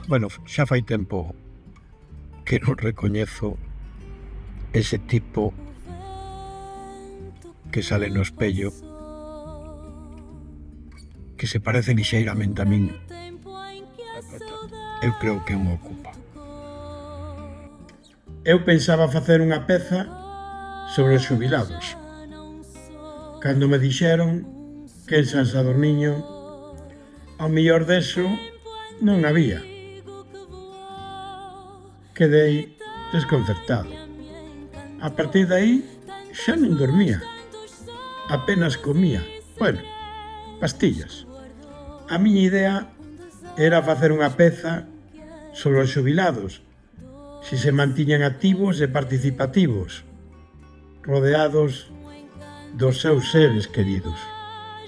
Bueno, xa fai tempo que non recoñezo ese tipo que sale no espello, que se parece lixeiramente a min. Eu creo que me ocupa. Eu pensaba facer unha peza sobre os xubilados. Cando me dixeron que en San Sadurniño ao mellor deso non había. Quedei desconcertado. A partir de aí xa non dormía, apenas comía, bueno, pastillas. A miña idea era facer unha peza sobre os xubilados, se se mantiñan activos e participativos, rodeados dos seus seres queridos.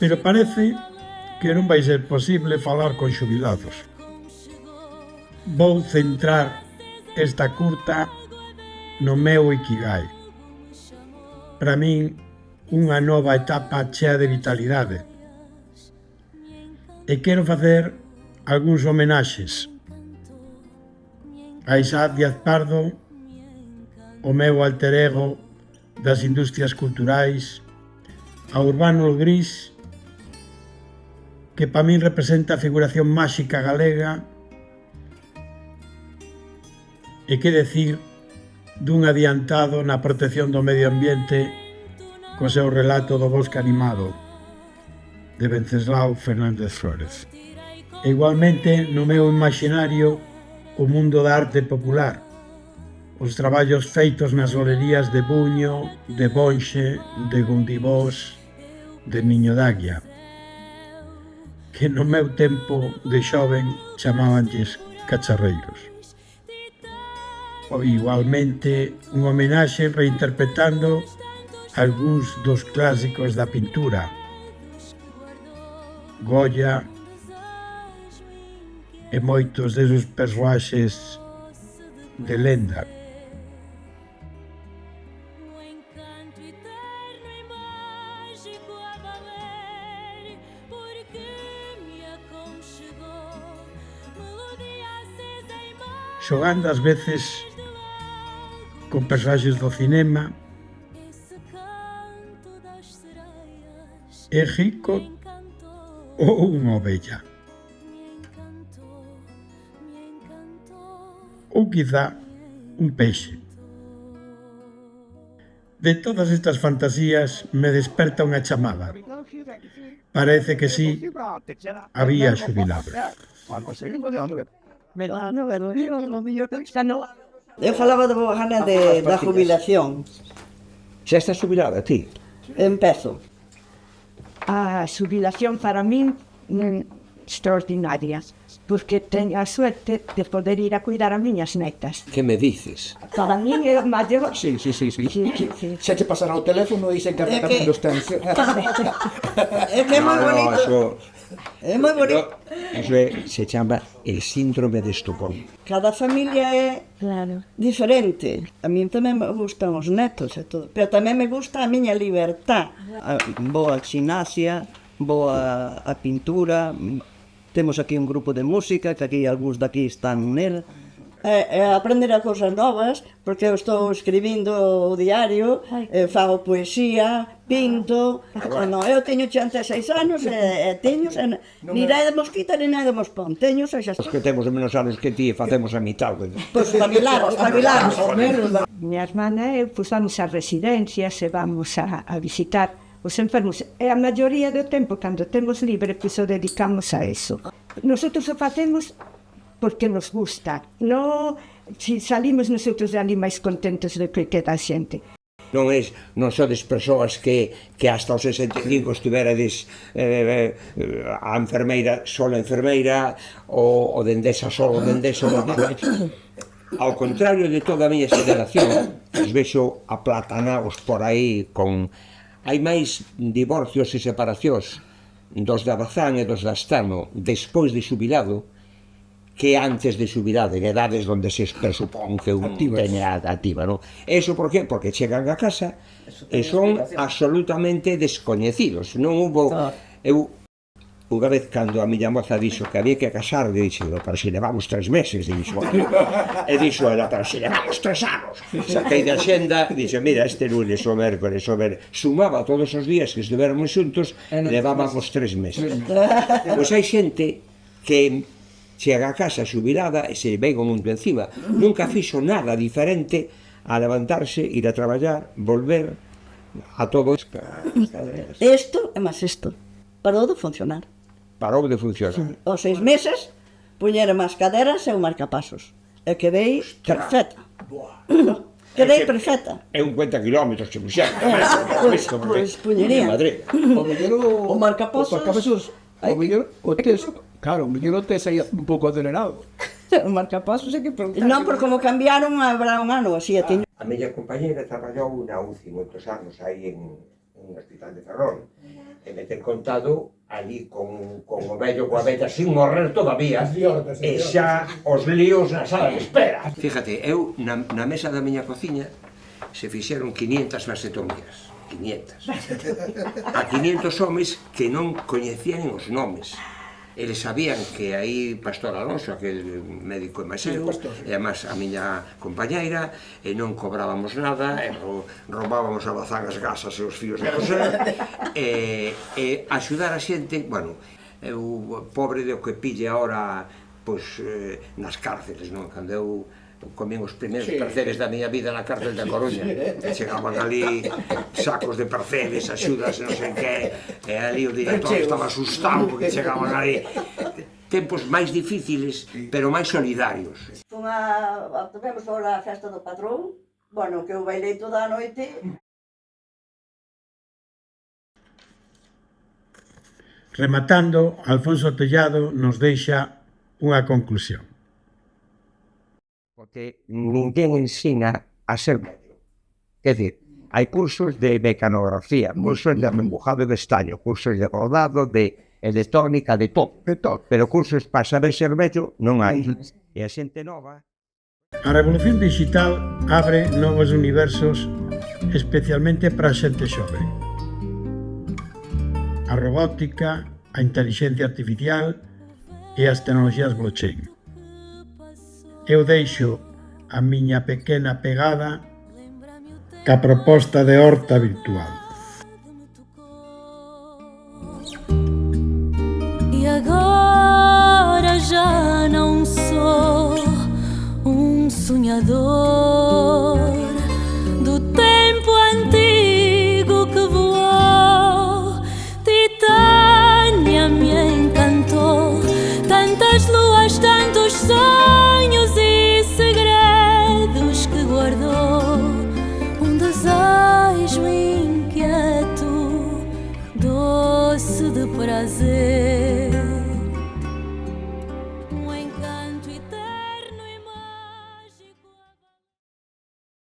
Pero parece que non vai ser posible falar con xubilados. Vou centrar esta curta no meu Ikigai. Para min, unha nova etapa chea de vitalidade. E quero facer algúns homenaxes a Isaac Díaz Pardo, o meu alter ego das industrias culturais, a Urbano Gris, que para min representa a figuración máxica galega, e que decir dun adiantado na protección do medio ambiente co seu relato do bosque animado de Venceslao Fernández Flórez. E igualmente no meu imaginario o mundo da arte popular, os traballos feitos nas olerías de Buño, de Bonxe, de Gundibós, de Niño d'Águia, que no meu tempo de xoven chamábanlles cacharreiros. Ou igualmente un homenaxe reinterpretando algúns dos clásicos da pintura, Goya e moitos desos persoaxes de lenda. Xogando ás veces con personaxes do cinema, é rico ou unha ovella. Ou quizá un peixe. De todas estas fantasías me desperta unha chamada. Parece que sí, había xubilados. Eu falaba de Bojana da jubilación. Xa estás jubilada, ti? Empezo. A xubilación para min extraordinaria, porque teño a suerte de poder ir a cuidar a miñas netas. Que me dices? Para min é o maior... Sí. Sí. Xa che pasará o teléfono e se encarga tamén dos teus. É que é moi bonito. É moi bonito. Eso se chama el síndrome de Estocolmo. Cada familia é Claro. diferente. A min tamén me gustan os netos e todo, pero tamén me gusta a miña libertad. Vou a gimnasia, vou a pintura, temos aquí un grupo de música, que aquí algúns daqui están nel. Aprender a cousas novas, porque eu estou escribindo o diario, fago poesía, pinto. Bueno, eu teño 86 anos e teño ni nai de mosquita ni nai de mospón. Teño 6 Os que temos menos anos que ti facemos a mitad. Pois espabilamos. Miña hermana e eu vamos a residencias e vamos a visitar os enfermos. E a maioría do tempo, cando temos libre, pois o dedicamos a eso. Nosotros o facemos porque nos gusta. Non, si salimos nosotros de ali máis contentos do que queda a xente. Non sodes persoas que hasta os 65 estiverades a enfermeira, sola enfermeira, ou dendesa solo, dendesa. Ao contrario de toda a miña xeración, os vexo aplatanaos por aí con... Hai máis divorcios e separacións dos de Abazán e dos de Astano despois de xubilado que antes de xubilado, en edades onde se presupón que un teña activa, non? Eso por qué? Porque chegan a casa e son absolutamente descoñecidos. Non hubo... Eu Unha vez, cando a miña moza dixo que había que casar, dixo, pero se levamos 3 meses, dixo. E dixo ela, pero se levamos 3 anos. Saquei de axenda, dixo, mira, este lunes, o mércoles, sumaba todos os días que estivéramos xuntos, levábamos 3 meses. Pois hai xente que chega a casa xubilada e se ven o mundo encima. Nunca fixo nada diferente a levantarse, ir a traballar, volver a todo. Isto é máis isto. Parou de funcionar. Parou de funcionar. Aos 6 meses, puñeron as caderas e o marcapasos. E quedei perfecta. Quedei perfecta. É un 50 kilómetros que puxeron. Pois puñería. O marcapasos. O mellor, claro, o mellor tes aí un pouco acelerado. O marcapasos é que preguntar. Non, por como cambiaron, habrá un ano así. A miña compañera traballou na UCI moitos anos aí en un hospital de Ferrol. E me ten contado ali con o vello coa vella sin morrer todavía e xa os líos na sala de espera. Fíjate, eu na mesa da miña cociña se fixeron 500 vasectomías. 500. A 500 homes que non coñecían os nomes. Eles sabían que aí Pastor Alonso, aquel médico e máis eu, e además a miña compañeira, e non cobrábamos nada, e roubábamos a bazán as gasas e os fíos de coser, e axudar a xente, bueno, eu pobre do que pille ahora, pois, nas cárceles, non? Cando eu comín os primeiros perceles da miña vida na cárcel da Coruña. Chegaban ali sacos de perceles, axudas, non sei que, e ali o director estaba asustado porque chegaban ali. Tempos máis difíciles, pero máis solidarios. Tivemos agora a festa do patrón, bueno, que eu bailei toda a noite. Rematando, Alfonso Tellado nos deixa unha conclusión. Porque ninguén ensina a ser médico. Quer dizer, hai cursos de mecanografía, cursos de embujado de estaño, cursos de rodado, de electrónica, de todo. Pero cursos para saber ser médico non hai. E a xente nova... A revolución digital abre novos universos especialmente para a xente xove. A robótica, a inteligencia artificial e as tecnologías blockchain. Eu deixo a miña pequena pegada ca proposta de horta virtual. E agora já não sou sonhador do tempo antigo que voou. Titânia me encantou, tantas luas, tantos sonhos e segredos que guardou. Desejo inquieto, doce de prazer.